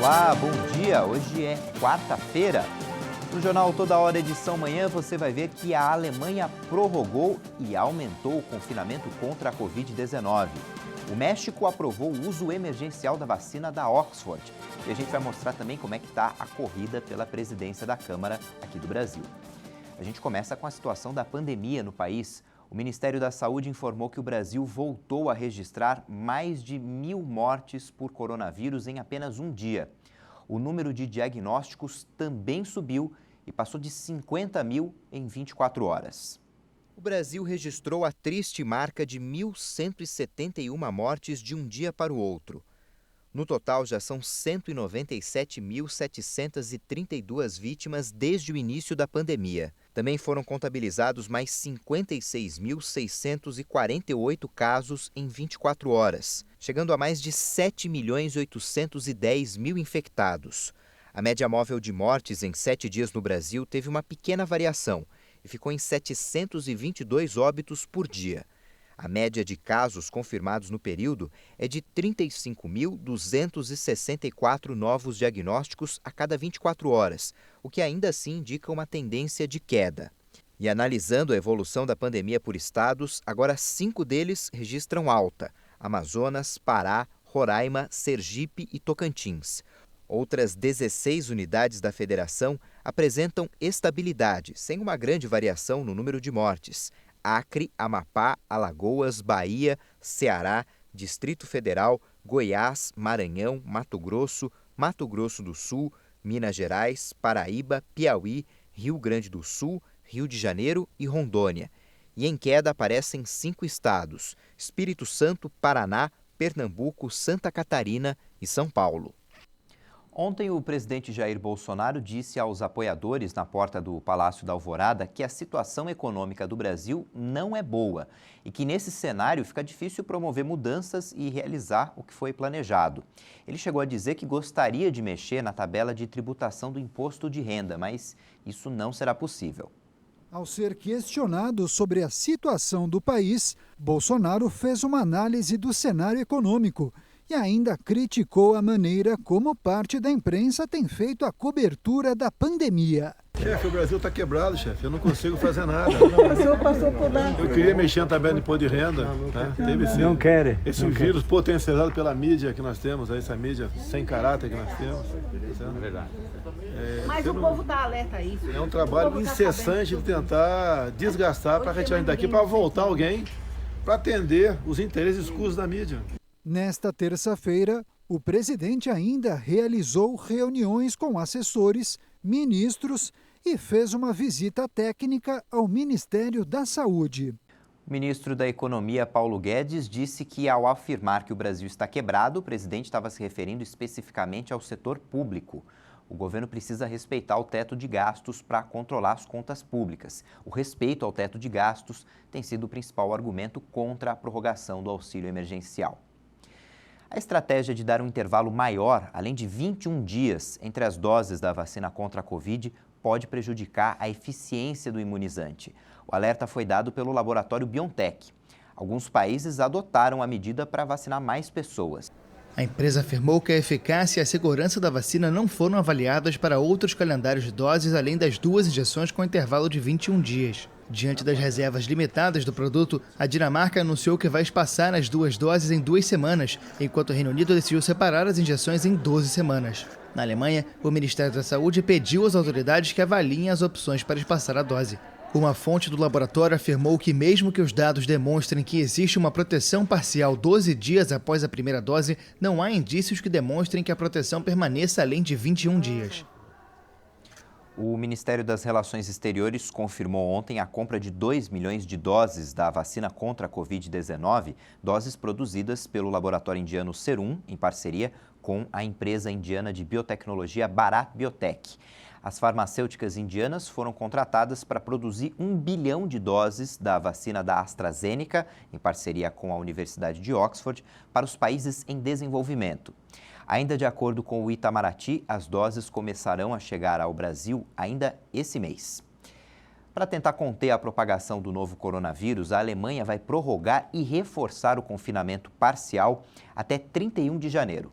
Olá, bom dia. Hoje é quarta-feira. No Jornal Toda Hora, edição manhã, você vai ver que a Alemanha prorrogou e aumentou o confinamento contra a Covid-19. O México aprovou o uso emergencial da vacina da Oxford. E a gente vai mostrar também como é que está a corrida pela presidência da Câmara aqui do Brasil. A gente começa com a situação da pandemia no país. O Ministério da Saúde informou que o Brasil voltou a registrar mais de 1.000 mortes por coronavírus em apenas um dia. O número de diagnósticos também subiu e passou de 50 mil em 24 horas. O Brasil registrou a triste marca de 1.171 mortes de um dia para o outro. No total, já são 197.732 vítimas desde o início da pandemia. Também foram contabilizados mais 56.648 casos em 24 horas, chegando a mais de 7.810.000 infectados. A média móvel de mortes em 7 dias no Brasil teve uma pequena variação e ficou em 722 óbitos por dia. A média de casos confirmados no período é de 35.264 novos diagnósticos a cada 24 horas, o que ainda assim indica uma tendência de queda. E analisando a evolução da pandemia por estados, agora 5 deles registram alta: Amazonas, Pará, Roraima, Sergipe e Tocantins. Outras 16 unidades da federação apresentam estabilidade, sem uma grande variação no número de mortes. Acre, Amapá, Alagoas, Bahia, Ceará, Distrito Federal, Goiás, Maranhão, Mato Grosso do Sul, Minas Gerais, Paraíba, Piauí, Rio Grande do Sul, Rio de Janeiro e Rondônia. E em queda aparecem 5 estados: Espírito Santo, Paraná, Pernambuco, Santa Catarina e São Paulo. Ontem, o presidente Jair Bolsonaro disse aos apoiadores na porta do Palácio da Alvorada que a situação econômica do Brasil não é boa e que, nesse cenário, fica difícil promover mudanças e realizar o que foi planejado. Ele chegou a dizer que gostaria de mexer na tabela de tributação do imposto de renda, mas isso não será possível. Ao ser questionado sobre a situação do país, Bolsonaro fez uma análise do cenário econômico e ainda criticou a maneira como parte da imprensa tem feito a cobertura da pandemia. Chefe, o Brasil está quebrado, chefe. Eu não consigo fazer nada. O senhor passou por lá. Eu queria mexer na tabela de imposto de renda. Teve esse, não quer. Esse vírus potencializado pela mídia que nós temos, essa mídia sem caráter que nós temos. É verdade. Mas o povo está alerta a isso. É um trabalho incessante de tentar desgastar para retirar daqui, para voltar alguém para atender os interesses escusos da mídia. Nesta terça-feira, o presidente ainda realizou reuniões com assessores, ministros e fez uma visita técnica ao Ministério da Saúde. O ministro da Economia, Paulo Guedes, disse que, ao afirmar que o Brasil está quebrado, o presidente estava se referindo especificamente ao setor público. O governo precisa respeitar o teto de gastos para controlar as contas públicas. O respeito ao teto de gastos tem sido o principal argumento contra a prorrogação do auxílio emergencial. A estratégia de dar um intervalo maior, além de 21 dias, entre as doses da vacina contra a Covid, pode prejudicar a eficiência do imunizante. O alerta foi dado pelo laboratório BioNTech. Alguns países adotaram a medida para vacinar mais pessoas. A empresa afirmou que a eficácia e a segurança da vacina não foram avaliadas para outros calendários de doses, além das 2 injeções com intervalo de 21 dias. Diante das reservas limitadas do produto, a Dinamarca anunciou que vai espaçar as 2 doses em 2 semanas, enquanto o Reino Unido decidiu separar as injeções em 12 semanas. Na Alemanha, o Ministério da Saúde pediu às autoridades que avaliem as opções para espaçar a dose. Uma fonte do laboratório afirmou que, mesmo que os dados demonstrem que existe uma proteção parcial 12 dias após a primeira dose, não há indícios que demonstrem que a proteção permaneça além de 21 dias. O Ministério das Relações Exteriores confirmou ontem a compra de 2 milhões de doses da vacina contra a Covid-19, doses produzidas pelo laboratório indiano Serum, em parceria com a empresa indiana de biotecnologia Bharat Biotech. As farmacêuticas indianas foram contratadas para produzir 1 bilhão de doses da vacina da AstraZeneca, em parceria com a Universidade de Oxford, para os países em desenvolvimento. Ainda de acordo com o Itamaraty, as doses começarão a chegar ao Brasil ainda esse mês. Para tentar conter a propagação do novo coronavírus, a Alemanha vai prorrogar e reforçar o confinamento parcial até 31 de janeiro.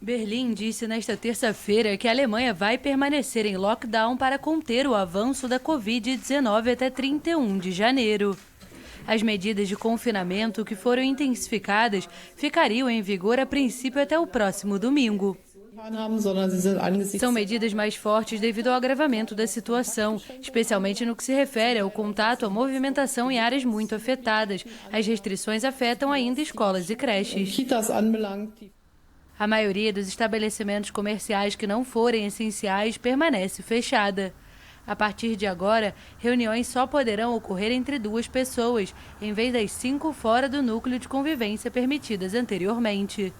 Berlim disse nesta terça-feira que a Alemanha vai permanecer em lockdown para conter o avanço da Covid-19 até 31 de janeiro. As medidas de confinamento que foram intensificadas ficariam em vigor a princípio até o próximo domingo. São medidas mais fortes devido ao agravamento da situação, especialmente no que se refere ao contato, à movimentação em áreas muito afetadas. As restrições afetam ainda escolas e creches. A maioria dos estabelecimentos comerciais que não forem essenciais permanece fechada. A partir de agora, reuniões só poderão ocorrer entre 2 pessoas, em vez das 5 fora do núcleo de convivência permitidas anteriormente.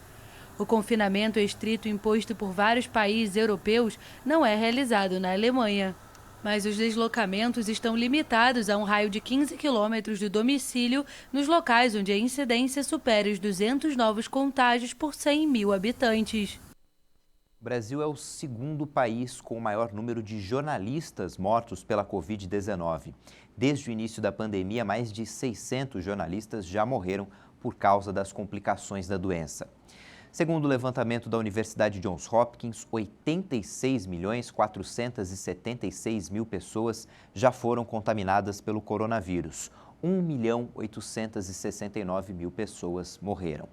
O confinamento estrito imposto por vários países europeus não é realizado na Alemanha. Mas os deslocamentos estão limitados a um raio de 15 quilômetros do domicílio nos locais onde a incidência supera os 200 novos contágios por 100 mil habitantes. O Brasil é o segundo país com o maior número de jornalistas mortos pela Covid-19. Desde o início da pandemia, mais de 600 jornalistas já morreram por causa das complicações da doença. Segundo o levantamento da Universidade Johns Hopkins, 86.476.000 pessoas já foram contaminadas pelo coronavírus. 1.869.000 pessoas morreram.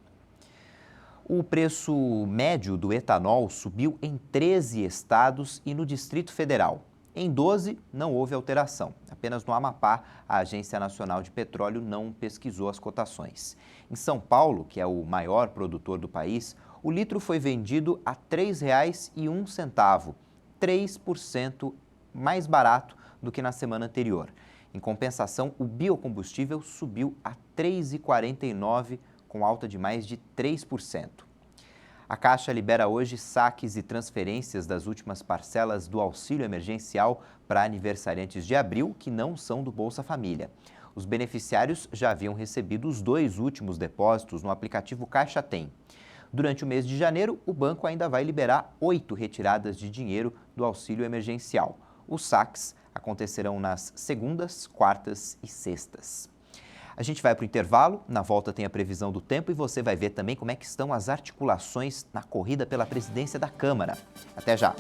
O preço médio do etanol subiu em 13 estados e no Distrito Federal. Em 12, não houve alteração. Apenas no Amapá, a Agência Nacional de Petróleo não pesquisou as cotações. Em São Paulo, que é o maior produtor do país, o litro foi vendido a R$ 3,01, 3% mais barato do que na semana anterior. Em compensação, o biocombustível subiu a R$ 3,49, com alta de mais de 3%. A Caixa libera hoje saques e transferências das últimas parcelas do auxílio emergencial para aniversariantes de abril que não são do Bolsa Família. Os beneficiários já haviam recebido os 2 últimos depósitos no aplicativo Caixa Tem. Durante o mês de janeiro, o banco ainda vai liberar 8 retiradas de dinheiro do auxílio emergencial. Os saques acontecerão nas segundas, quartas e sextas. A gente vai para o intervalo, na volta tem a previsão do tempo e você vai ver também como é que estão as articulações na corrida pela presidência da Câmara. Até já!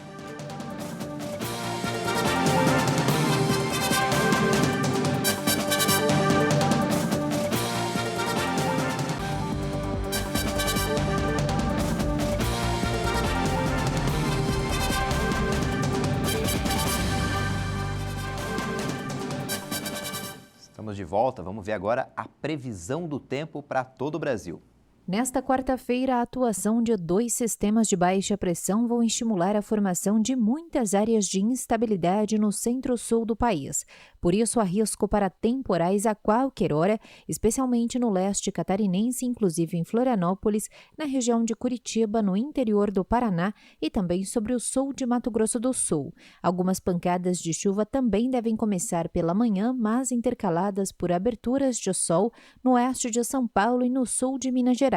Estamos de volta, vamos ver agora a previsão do tempo para todo o Brasil. Nesta quarta-feira, a atuação de 2 sistemas de baixa pressão vão estimular a formação de muitas áreas de instabilidade no centro-sul do país. Por isso, há risco para temporais a qualquer hora, especialmente no leste catarinense, inclusive em Florianópolis, na região de Curitiba, no interior do Paraná e também sobre o sul de Mato Grosso do Sul. Algumas pancadas de chuva também devem começar pela manhã, mas intercaladas por aberturas de sol no oeste de São Paulo e no sul de Minas Gerais.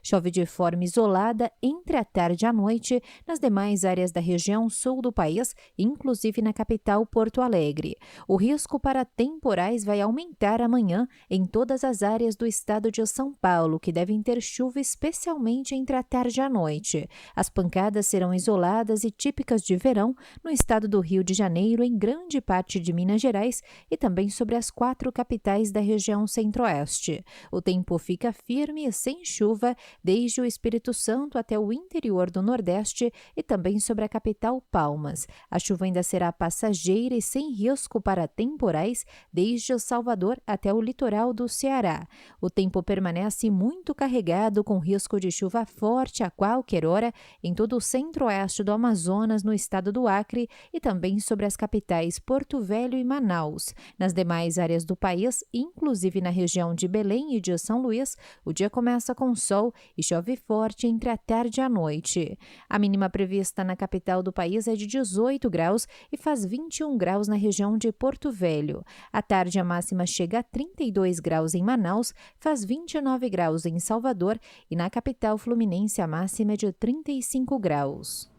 Chove de forma isolada entre a tarde e a noite nas demais áreas da região sul do país, inclusive na capital Porto Alegre. O risco para temporais vai aumentar amanhã em todas as áreas do estado de São Paulo, que devem ter chuva especialmente entre a tarde e a noite. As pancadas serão isoladas e típicas de verão no estado do Rio de Janeiro, em grande parte de Minas Gerais e também sobre as 4 capitais da região centro-oeste. O tempo fica firme e sem chuva desde o Espírito Santo até o interior do Nordeste e também sobre a capital Palmas. A chuva ainda será passageira e sem risco para temporais desde Salvador até o litoral do Ceará. O tempo permanece muito carregado, com risco de chuva forte a qualquer hora em todo o centro-oeste do Amazonas, no estado do Acre e também sobre as capitais Porto Velho e Manaus. Nas demais áreas do país, inclusive na região de Belém e de São Luís, o dia começa com sol e chove forte entre a tarde e a noite. A mínima prevista na capital do país é de 18 graus e faz 21 graus na região de Porto Velho. À tarde, a máxima chega a 32 graus em Manaus, faz 29 graus em Salvador e na capital fluminense a máxima é de 35 graus.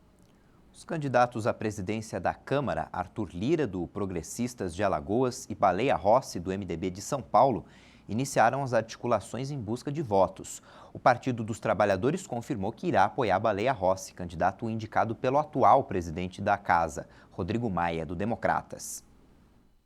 Os candidatos à presidência da Câmara, Arthur Lira, do Progressistas de Alagoas, e Baleia Rossi, do MDB de São Paulo, iniciaram as articulações em busca de votos. O Partido dos Trabalhadores confirmou que irá apoiar Baleia Rossi, candidato indicado pelo atual presidente da Casa, Rodrigo Maia, do Democratas.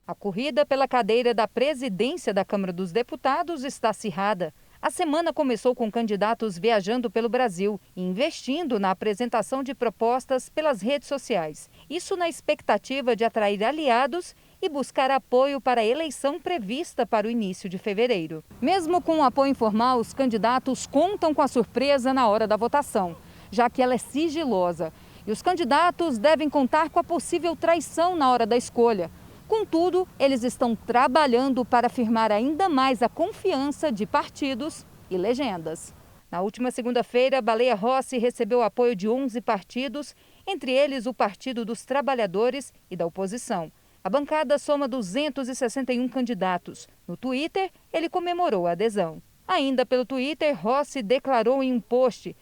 A corrida pela cadeira da presidência da Câmara dos Deputados está acirrada. A semana começou com candidatos viajando pelo Brasil e investindo na apresentação de propostas pelas redes sociais. Isso na expectativa de atrair aliados e buscar apoio para a eleição prevista para o início de fevereiro. Mesmo com o apoio informal, os candidatos contam com a surpresa na hora da votação, já que ela é sigilosa. E os candidatos devem contar com a possível traição na hora da escolha. Contudo, eles estão trabalhando para afirmar ainda mais a confiança de partidos e legendas. Na última segunda-feira, Baleia Rossi recebeu apoio de 11 partidos, entre eles o Partido dos Trabalhadores e da oposição. A bancada soma 261 candidatos. No Twitter, ele comemorou a adesão. Ainda pelo Twitter, Rossi declarou em um post,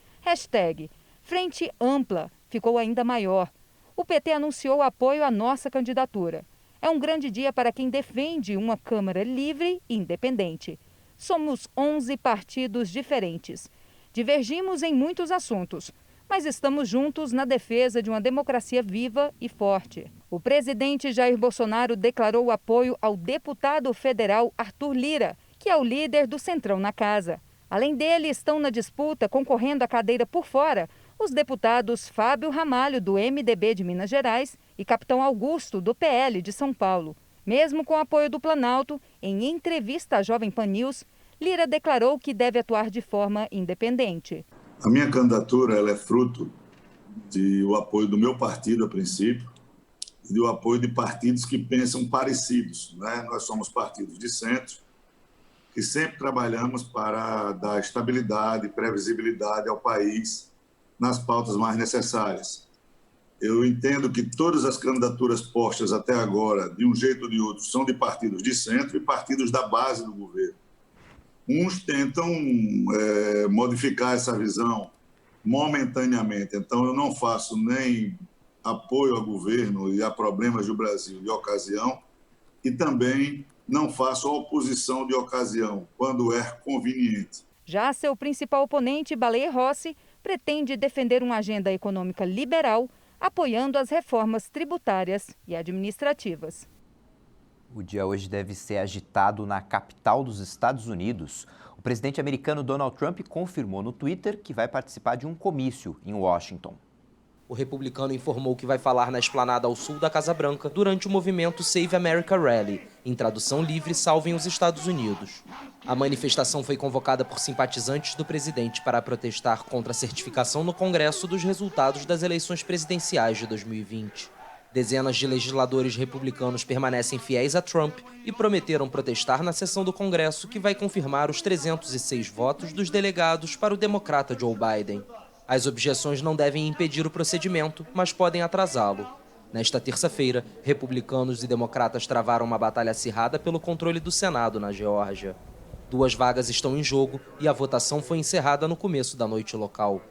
#Frente Ampla, ficou ainda maior. O PT anunciou apoio à nossa candidatura. É um grande dia para quem defende uma Câmara livre e independente. Somos 11 partidos diferentes. Divergimos em muitos assuntos, mas estamos juntos na defesa de uma democracia viva e forte. O presidente Jair Bolsonaro declarou apoio ao deputado federal Arthur Lira, que é o líder do Centrão na casa. Além dele, estão na disputa, concorrendo à cadeira por fora, os deputados Fábio Ramalho, do MDB de Minas Gerais, e Capitão Augusto, do PL de São Paulo. Mesmo com o apoio do Planalto, em entrevista à Jovem Pan News, Lira declarou que deve atuar de forma independente. A minha candidatura ela é fruto do apoio do meu partido, a princípio, e do apoio de partidos que pensam parecidos, né? Nós somos partidos de centro, que sempre trabalhamos para dar estabilidade e previsibilidade ao país nas pautas mais necessárias. Eu entendo que todas as candidaturas postas até agora, de um jeito ou de outro, são de partidos de centro e partidos da base do governo. Uns tentam modificar essa visão momentaneamente, então eu não faço nem apoio ao governo e a problemas do Brasil de ocasião e também não faço oposição de ocasião, quando é conveniente. Já seu principal oponente, Baleia Rossi, pretende defender uma agenda econômica liberal, apoiando as reformas tributárias e administrativas. O dia hoje deve ser agitado na capital dos Estados Unidos. O presidente americano Donald Trump confirmou no Twitter que vai participar de um comício em Washington. O republicano informou que vai falar na esplanada ao sul da Casa Branca durante o movimento Save America Rally, em tradução livre, Salvem os Estados Unidos. A manifestação foi convocada por simpatizantes do presidente para protestar contra a certificação no Congresso dos resultados das eleições presidenciais de 2020. Dezenas de legisladores republicanos permanecem fiéis a Trump e prometeram protestar na sessão do Congresso que vai confirmar os 306 votos dos delegados para o democrata Joe Biden. As objeções não devem impedir o procedimento, mas podem atrasá-lo. Nesta terça-feira, republicanos e democratas travaram uma batalha acirrada pelo controle do Senado na Geórgia. 2 vagas estão em jogo e a votação foi encerrada no começo da noite local.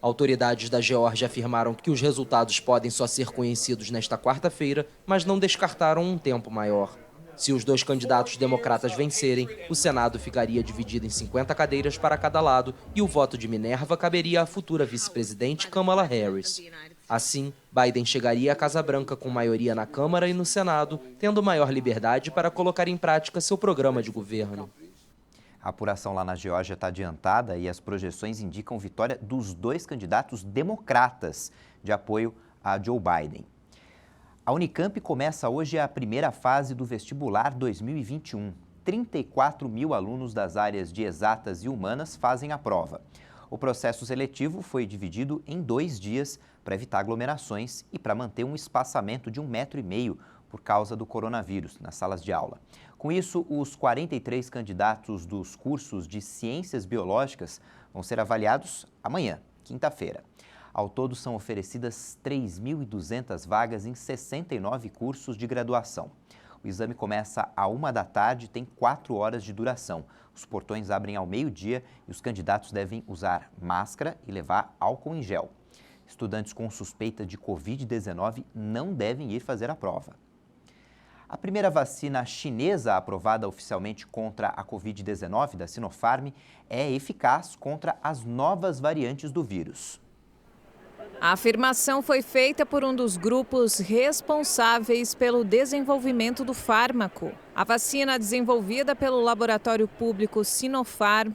Autoridades da Geórgia afirmaram que os resultados podem só ser conhecidos nesta quarta-feira, mas não descartaram um tempo maior. Se os 2 candidatos democratas vencerem, o Senado ficaria dividido em 50 cadeiras para cada lado e o voto de Minerva caberia à futura vice-presidente Kamala Harris. Assim, Biden chegaria à Casa Branca com maioria na Câmara e no Senado, tendo maior liberdade para colocar em prática seu programa de governo. A apuração lá na Geórgia está adiantada e as projeções indicam vitória dos 2 candidatos democratas de apoio a Joe Biden. A Unicamp começa hoje a primeira fase do vestibular 2021. 34 mil alunos das áreas de exatas e humanas fazem a prova. O processo seletivo foi dividido em 2 dias para evitar aglomerações e para manter um espaçamento de 1,5 metro por causa do coronavírus nas salas de aula. Com isso, os 43 candidatos dos cursos de Ciências Biológicas vão ser avaliados amanhã, quinta-feira. Ao todo, são oferecidas 3.200 vagas em 69 cursos de graduação. O exame começa à 13h e tem 4 horas de duração. Os portões abrem ao meio-dia e os candidatos devem usar máscara e levar álcool em gel. Estudantes com suspeita de Covid-19 não devem ir fazer a prova. A primeira vacina chinesa aprovada oficialmente contra a Covid-19 da Sinopharm é eficaz contra as novas variantes do vírus. A afirmação foi feita por um dos grupos responsáveis pelo desenvolvimento do fármaco. A vacina desenvolvida pelo laboratório público Sinopharm,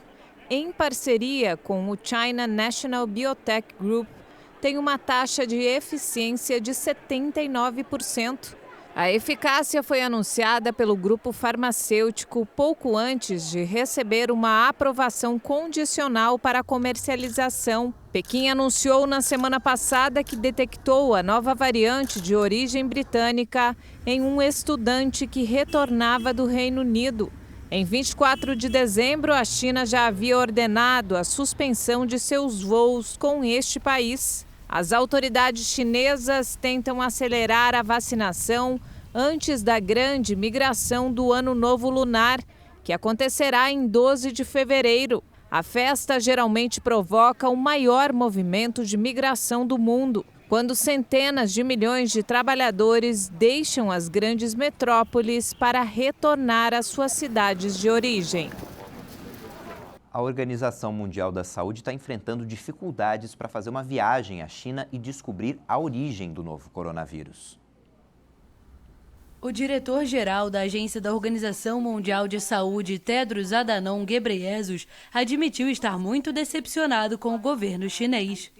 em parceria com o China National Biotech Group, tem uma taxa de eficiência de 79%. A eficácia foi anunciada pelo grupo farmacêutico pouco antes de receber uma aprovação condicional para a comercialização. Pequim anunciou na semana passada que detectou a nova variante de origem britânica em um estudante que retornava do Reino Unido. Em 24 de dezembro, a China já havia ordenado a suspensão de seus voos com este país. As autoridades chinesas tentam acelerar a vacinação antes da grande migração do Ano Novo Lunar, que acontecerá em 12 de fevereiro. A festa geralmente provoca o maior movimento de migração do mundo, quando centenas de milhões de trabalhadores deixam as grandes metrópoles para retornar às suas cidades de origem. A Organização Mundial da Saúde está enfrentando dificuldades para fazer uma viagem à China e descobrir a origem do novo coronavírus. O diretor-geral da Agência da Organização Mundial de Saúde, Tedros Adhanom Ghebreyesus, admitiu estar muito decepcionado com o governo chinês.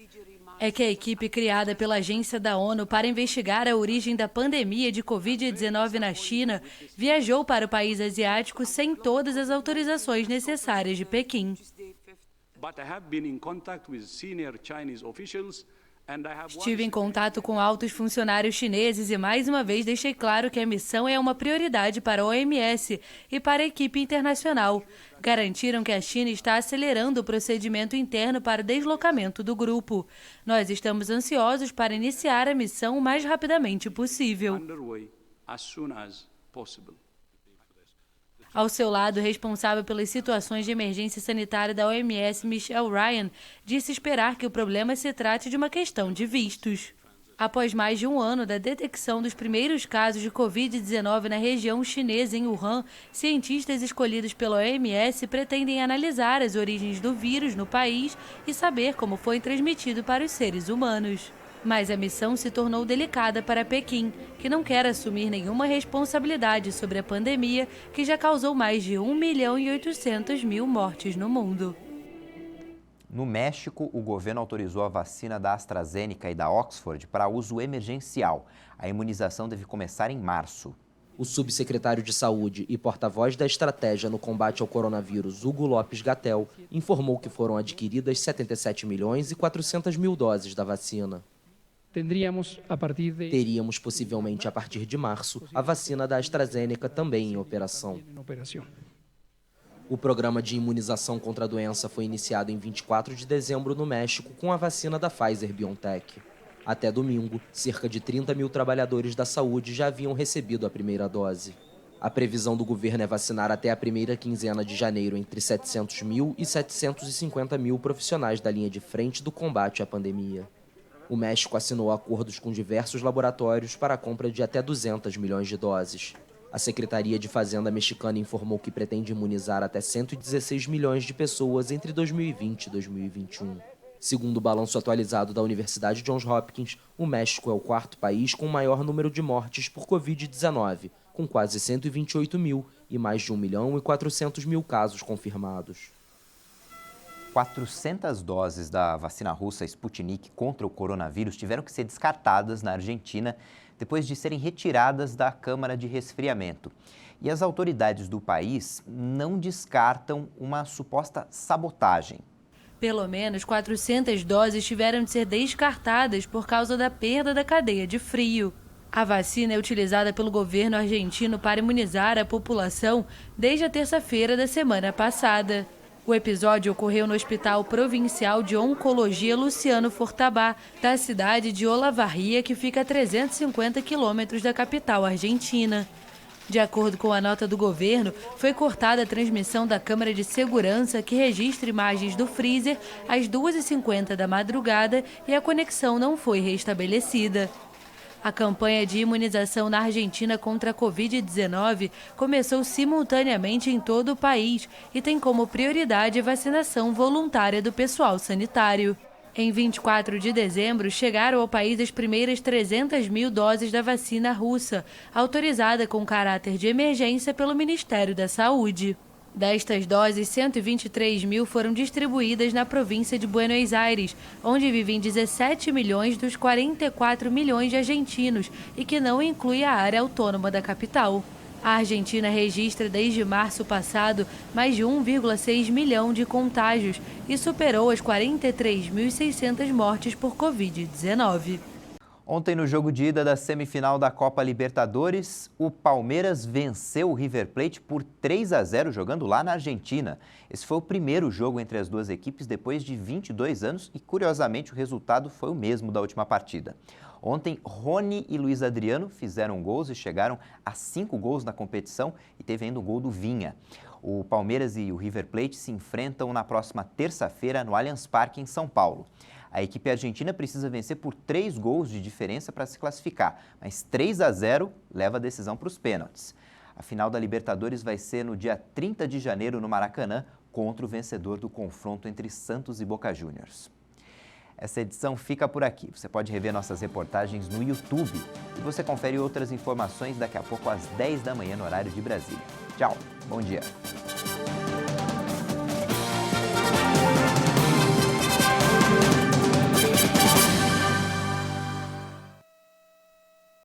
É que a equipe criada pela agência da ONU para investigar a origem da pandemia de Covid-19 na China viajou para o país asiático sem todas as autorizações necessárias de Pequim. Estive em contato com altos funcionários chineses e mais uma vez deixei claro que a missão é uma prioridade para a OMS e para a equipe internacional. Garantiram que a China está acelerando o procedimento interno para o deslocamento do grupo. Nós estamos ansiosos para iniciar a missão o mais rapidamente possível. Ao seu lado, o responsável pelas situações de emergência sanitária da OMS, Michelle Ryan, disse esperar que o problema se trate de uma questão de vistos. Após mais de um ano da detecção dos primeiros casos de Covid-19 na região chinesa, em Wuhan, cientistas escolhidos pela OMS pretendem analisar as origens do vírus no país e saber como foi transmitido para os seres humanos. Mas a missão se tornou delicada para Pequim, que não quer assumir nenhuma responsabilidade sobre a pandemia que já causou mais de 1.800.000 mortes no mundo. No México, o governo autorizou a vacina da AstraZeneca e da Oxford para uso emergencial. A imunização deve começar em março. O subsecretário de Saúde e porta-voz da estratégia no combate ao coronavírus, Hugo Lopes-Gatell, informou que foram adquiridas 77.400.000 doses da vacina. Teríamos possivelmente a partir de março a vacina da AstraZeneca também em operação. O programa de imunização contra a doença foi iniciado em 24 de dezembro no México com a vacina da Pfizer-BioNTech. Até domingo, cerca de 30.000 trabalhadores da saúde já haviam recebido a primeira dose. A previsão do governo é vacinar até a primeira quinzena de janeiro entre 700.000 e 750.000 profissionais da linha de frente do combate à pandemia. O México assinou acordos com diversos laboratórios para a compra de até 200 milhões de doses. A Secretaria de Fazenda mexicana informou que pretende imunizar até 116 milhões de pessoas entre 2020 e 2021. Segundo o balanço atualizado da Universidade Johns Hopkins, o México é o quarto país com o maior número de mortes por Covid-19, com quase 128 mil e mais de 1.400.000 casos confirmados. 400 doses da vacina russa Sputnik contra o coronavírus tiveram que ser descartadas na Argentina depois de serem retiradas da câmara de resfriamento. E as autoridades do país não descartam uma suposta sabotagem. Pelo menos 400 doses tiveram de ser descartadas por causa da perda da cadeia de frio. A vacina é utilizada pelo governo argentino para imunizar a população desde a terça-feira da semana passada. O episódio ocorreu no Hospital Provincial de Oncologia Luciano Fortabá, da cidade de Olavarria, que fica a 350 quilômetros da capital argentina. De acordo com a nota do governo, foi cortada a transmissão da câmera de segurança que registra imagens do freezer às 2h50 da madrugada e a conexão não foi restabelecida. A campanha de imunização na Argentina contra a Covid-19 começou simultaneamente em todo o país e tem como prioridade a vacinação voluntária do pessoal sanitário. Em 24 de dezembro, chegaram ao país as primeiras 300 mil doses da vacina russa, autorizada com caráter de emergência pelo Ministério da Saúde. Destas doses, 123 mil foram distribuídas na província de Buenos Aires, onde vivem 17 milhões dos 44 milhões de argentinos e que não inclui a área autônoma da capital. A Argentina registra desde março passado mais de 1,6 milhão de contágios e superou as 43.600 mortes por Covid-19. Ontem, no jogo de ida da semifinal da Copa Libertadores, o Palmeiras venceu o River Plate por 3-0 jogando lá na Argentina. Esse foi o primeiro jogo entre as duas equipes depois de 22 anos e, curiosamente, o resultado foi o mesmo da última partida. Ontem, Rony e Luiz Adriano fizeram gols e chegaram a 5 gols na competição e teve ainda o gol do Vinha. O Palmeiras e o River Plate se enfrentam na próxima terça-feira no Allianz Parque, em São Paulo. A equipe argentina precisa vencer por 3 gols de diferença para se classificar, mas 3-0 leva a decisão para os pênaltis. A final da Libertadores vai ser no dia 30 de janeiro no Maracanã, contra o vencedor do confronto entre Santos e Boca Juniors. Essa edição fica por aqui. Você pode rever nossas reportagens no YouTube e você confere outras informações daqui a pouco às 10 da manhã no horário de Brasília. Tchau, bom dia.